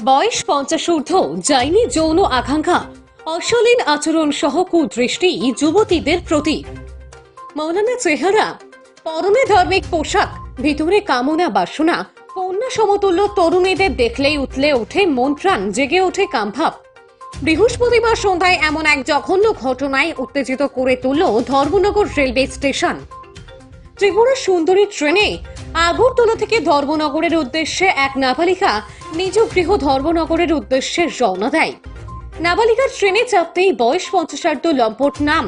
বয়স 50 ঊর্ধ্ব, যায়নি যৌন আকাঙ্ক্ষা, অশালীন আচরণ সহ কুদৃষ্টি যুবতীদের প্রতি। মৌলানা চেহারা, পরনে ধার্মিক পোশাক, ভিতরে কামনা বাসনা, কন্যা সমতুল্য তরুণীদের দেখলেই উতলে ওঠে মন প্রাণ, জেগে ওঠে কামভাব। বৃহস্পতিবার সন্ধ্যায় এমন এক জঘন্য ঘটনায় উত্তেজিত করে তুলল ধর্মনগর রেলওয়ে স্টেশন। ত্রিপুরা সুন্দরী ট্রেনে আগরতলা থেকে ধর্মনগরের উদ্দেশ্যে এক নাবালিকা নিজ গৃহ ধর্মনগরের উদ্দেশ্যে রওনা দেয়। নাবালিকার ট্রেনে চাপতেই বয়স 50 লম্পট নাম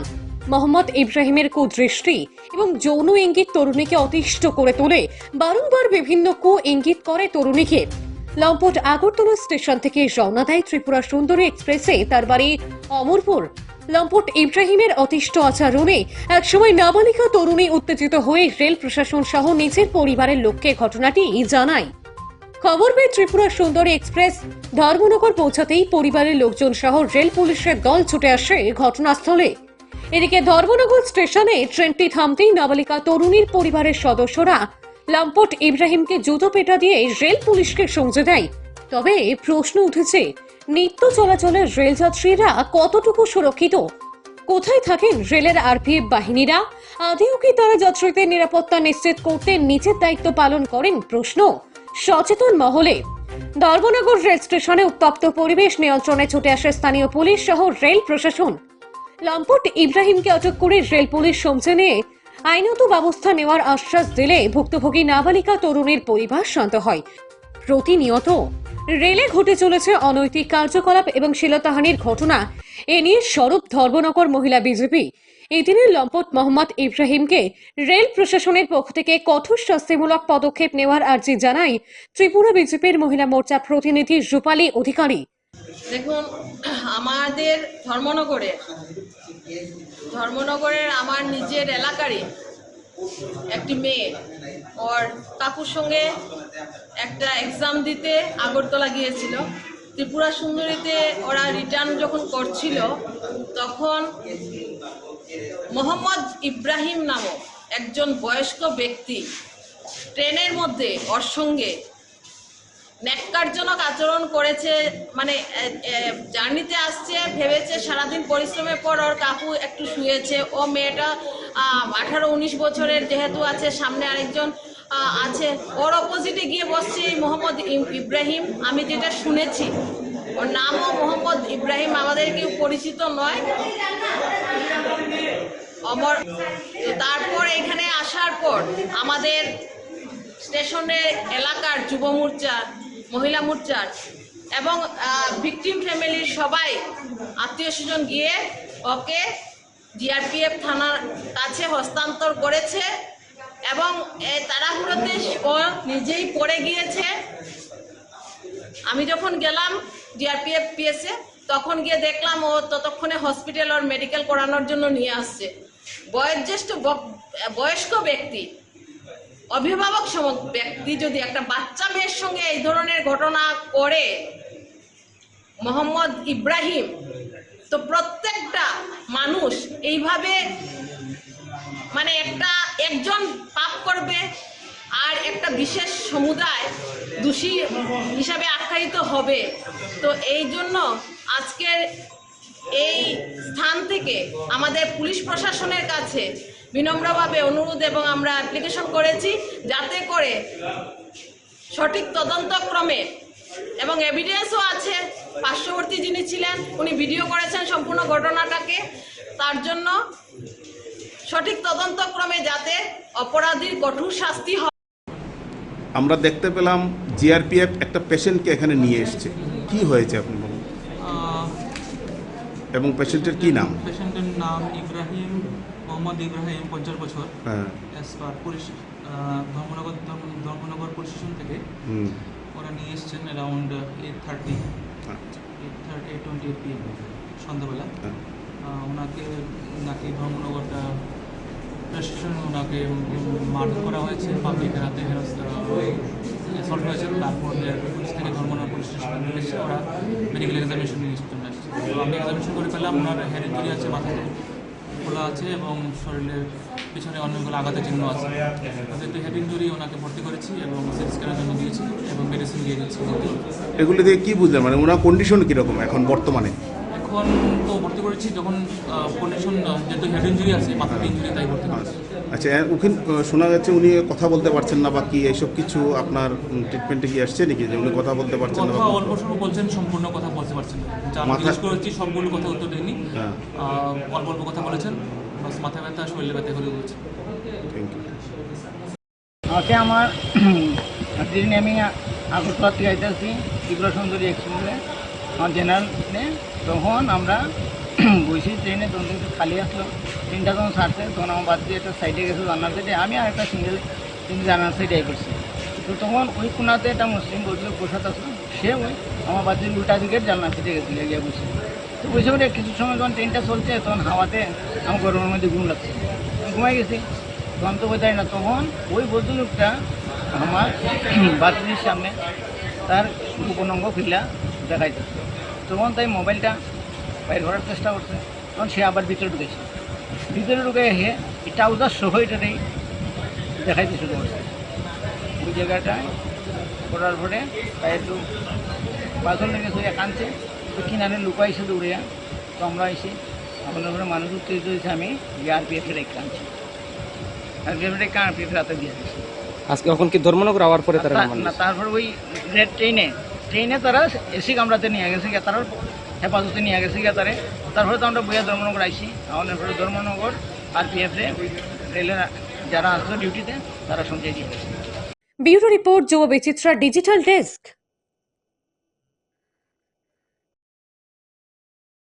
মোহাম্মদ ইব্রাহিমের কুদৃষ্টি এবং যৌন ইঙ্গিত তরুণীকে অতিষ্ঠ করে তোলে। বারংবার বিভিন্ন ইঙ্গিত করে তরুণীকে। লম্পট আগরতলা স্টেশন থেকে রওনা দেয় ত্রিপুরা সুন্দরী এক্সপ্রেসে তার বাড়ি অমরপুর। লম্পট ইব্রাহিমের অতিষ্ঠ আচরণে একসময় নাবালিকা তরুণী উত্তেজিত হয়ে রেল প্রশাসন সহ নিজের পরিবারের লোককে ঘটনাটি জানায়। খবর পেয়ে ত্রিপুরা সুন্দরী এক্সপ্রেস ধর্মনগর পৌঁছাতেই পরিবারের লোকজন সহ রেল পুলিশের দল ছুটে আসে ঘটনাস্থলে। এদিকে ধর্মনগর স্টেশনে ট্রেনটি থামতেই নাবালিকা তরুণীর পরিবারের সদস্যরা লম্পট ইব্রাহিমকে জুতো পেটা দিয়ে রেল পুলিশকে সঙ্গে দেয়। তবে প্রশ্ন উঠেছে, নিত্য চলাচলের রেলযাত্রীরা কতটুকু সুরক্ষিত? কোথায় থাকেন রেলের আরপিএফ বাহিনীরা? আদৌ কি তারা যাত্রীদের নিরাপত্তা নিশ্চিত করতে নিজের দায়িত্ব পালন করেন? প্রশ্ন সচেতন মহলে। ধর্মনগর রেল স্টেশনে উত্তপ্ত পরিবেশ নিয়ন্ত্রণে ছুটে আসে স্থানীয় পুলিশ সহ রেল প্রশাসন। লম্পট ইব্রাহিমকে আটক করে রেল পুলিশ সমঝে নিয়ে আইনত ব্যবস্থা নেওয়ার আশ্বাস দিলে ভুক্তভোগী নাবালিকা তরুণীর পরিবার শান্ত হয়। প্রতিনিয়ত রেলে ঘটে চলেছে অনৈতিক কার্যকলাপ এবং শ্লীলতাহানির ঘটনা। এ নিয়ে স্বরূপ ধর্মনগর মহিলা বিজেপি এদিনে লম্পট মোহাম্মদ ইব্রাহিমকে রেল প্রশাসনের পক্ষ থেকে কঠোর শাস্তিমূলক পদক্ষেপ নেওয়ার আর্জি জানায় ত্রিপুরা বিজেপির মহিলা মোর্চা প্রতিনিধি রূপালী অধিকারী। দেখুন, আমাদের ধর্মনগরের আমার নিজের এলাকারই একটি মেয়ে ওর কাকুর সঙ্গে একটা এক্সাম দিতে আগরতলা গিয়েছিল। ত্রিপুরা সুন্দরীতে ওরা রিটার্ন যখন করছিল তখন মোহাম্মদ ইব্রাহিম নামক একজন বয়স্ক ব্যক্তি ট্রেনের মধ্যে ওর সঙ্গে ন্যাক্কারজনক আচরণ করেছে। মানে জার্নিতে আসছে, ভেবেছে সারাদিন পরিশ্রমের পর ওর কাকু একটু শুয়েছে। ও মেয়েটা 18-19 বছরের যেহেতু আছে, সামনে আরেকজন আছে, ওর অপোজিটে গিয়ে বসছে মোহাম্মদ ইব্রাহিম। আমি যেটা শুনেছি, ওর নামও মোহাম্মদ ইব্রাহিম, আমাদের কেউ পরিচিত নয়। তারপর এখানে আসার পর আমাদের স্টেশনের এলাকার যুব মোর্চা, মহিলা মোর্চার এবং ভিকটিম ফ্যামিলির সবাই আত্মীয় স্বজন গিয়ে ওকে জিআরপিএফ থানার কাছে হস্তান্তর করেছে এবং তাড়াহুড়োতে ও নিজেই পড়ে গিয়েছে। আমি যখন গেলাম জিআরপিএফ পিএসে, তখন গিয়ে দেখলাম ও ততক্ষণে হসপিটাল ওর মেডিকেল করানোর জন্য নিয়ে আসছে। বয়স্ক ব্যক্তি, অভিভাবক সম ব্যক্তি যদি একটা বাচ্চা মেয়ের সঙ্গে এই ধরনের ঘটনা করে মোহাম্মদ ইব্রাহিম, তো প্রত্যেকটা মানুষ এইভাবে মানে একজন পাপ করবে আর একটা বিশেষ সমুদায় দোষী হিসাবে আখ্যায়িত হবে। তো এই জন্য আজকের এই স্থান থেকে আমাদের পুলিশ প্রশাসনের কাছে বিনম্রভাবে অনুরোধ এবং আমরা অ্যাপ্লিকেশন করেছি যাতে করে সঠিক তদন্তক্রমে, এবং এভিডেন্সও আছে, পার্শ্ববর্তী যিনি ছিলেন উনি ভিডিও করেছেন সম্পূর্ণ ঘটনাটাকে, তার জন্য সঠিক তদন্তক্রমে যাতে অপরাধীর কঠোর শাস্তি হয়। আমরা দেখতে পেলাম জিআরপিএফ একটা পেশেন্টকে এখানে নিয়ে এসেছে, কি হয়েছে আপনি বলুন, এবং পেশেন্টের কি নাম? পেশেন্টের নাম ইব্রাহিম, মোহাম্মদ ইব্রাহিম, 50 বছর। As per police Dharmanagar police station থেকে ওরা নিয়ে এসছেন অ্যারাউন্ড 8:30 PM সন্ধ্যাবেলা। ওনাকে ধর্মনগরটা স্টেশনে ওনাকে মারধর করা হয়েছে, পাবলিক হাতে অ্যাসল্ট হয়েছে। তারপর পুলিশ থেকে ধর্মনগর পুলিশ স্টেশনে নিয়ে এসেছে, ওরা মেডিকেল এক্সামিনেশন নিয়ে চলে আসছে। আমি এক্সামিনেশন করে পেলাম ওনার হেড ইঞ্জুরি আছে, মাথাতে খোলা আছে এবং শরীরে পিছনে অনেকগুলো আঘাতের চিহ্ন আছে। যেহেতু হেড ইঞ্জুরি, ওনাকে ভর্তি করেছি এবং সিটি স্ক্যানের জন্য দিয়েছি এবং মেডিসিন দিয়ে দিচ্ছি। এগুলি দিয়ে কি বুঝলেন, মানে ওনার কন্ডিশন কীরকম এখন বর্তমানে? এখন তো ভর্তি করেছি, যখন কন্ডিশন যেহেতু হেড ইঞ্জুরি আছে, মাথার ইঞ্জুরি, তাই ভর্তি করেছি। আচ্ছা, ওখানে শোনা যাচ্ছে উনি কথা বলতে পারছেন না বা কি, এইসব কিছু আপনার ট্রিটমেন্টে কি আসছে নাকি, যে উনি কথা বলতে পারছেন না? কথা অল্প স্বল্প বলছেন, সম্পূর্ণ কথা বলতে পারছেন না। যা আমি জিজ্ঞেস করেছি সবগুলো কথা উত্তর দেয়নি। হ্যাঁ, অল্প অল্প কথা বলেছেন, বাস মাথা ব্যথা, শরীরে ব্যথা করে বলছেন। Thank you. ওকে আমার দিন আমি আগরতলা থেকে আইতেছি ত্রিপুরা সুন্দরী এক্সপ্রেসে আমার জেনারেলে, তখন আমরা বসি ট্রেনে, তখন একটু খালি আসলো, ট্রেনটা যখন ছাড়ছে তখন আমার বাদ দিয়ে একটা সাইডে গেছে জানার সাইডে, আমি আর একটা সিঙ্গেল জানার সাইডে করছি। তো তখন ওই কোনাতে একটা মুসলিম বসলো, বসাত আসলো, সে ওই আমার বাদ দিয়ে উল্টা দিকে জানলার সাইডে গেছিল, গিয়ে বসে। তো বসে বলে কিছু সময় যখন ট্রেনটা চলছে তখন হাওয়াতে আমার গরমের মধ্যে ঘুম লাগছে, ঘুমাই গেছি, তখন তো বোঝাই না। তখন ওই ভদ্রলোকটা আমার বাথরুমের সামনে তার উপনঙ্গ ফিল্লা দেখাইছে, তখন তাই মোবাইলটা বাইর করার চেষ্টা করছে, তখন সে আবার ভিতরে ঢুকেছে, ভিতরে ঢুকে এসে ট্রাউজার সহ এটাতেই দেখাইতে শুরু করছে। ওই জায়গাটায় করার পরে তাই একটু বাথরুম লেগেছে, কাঁদছে, তো কিনারে লুকাইছে দৌড়িয়া। তো আমরা এসে আপনার ঘরে মানুষ উত্তেজিত হয়েছে, আমি আরপিএফের এক কাঁদছি, আরপিএফ রাতে দিয়ে দিচ্ছি। আজকে এখন কি ধর্মনগর আওয়ার পরে তারা না, তারপর ওই রেড ট্রেনে তারা এসি কামরাতে নিয়ে গেছে গিয়ে, তারা হেফাজতে নিয়ে গেছে গিয়ে তারা। তারপরে তো আমরা বইয়া ধর্মনগর আইসি, আমাদের পরে ধর্মনগর আরপিএফে রেলের যারা আসলো ডিউটিতে তারা সঙ্গে দিয়ে গেছে। ব্যুরো রিপোর্ট, যুব বিচিত্রা ডিজিটাল ডেস্ক।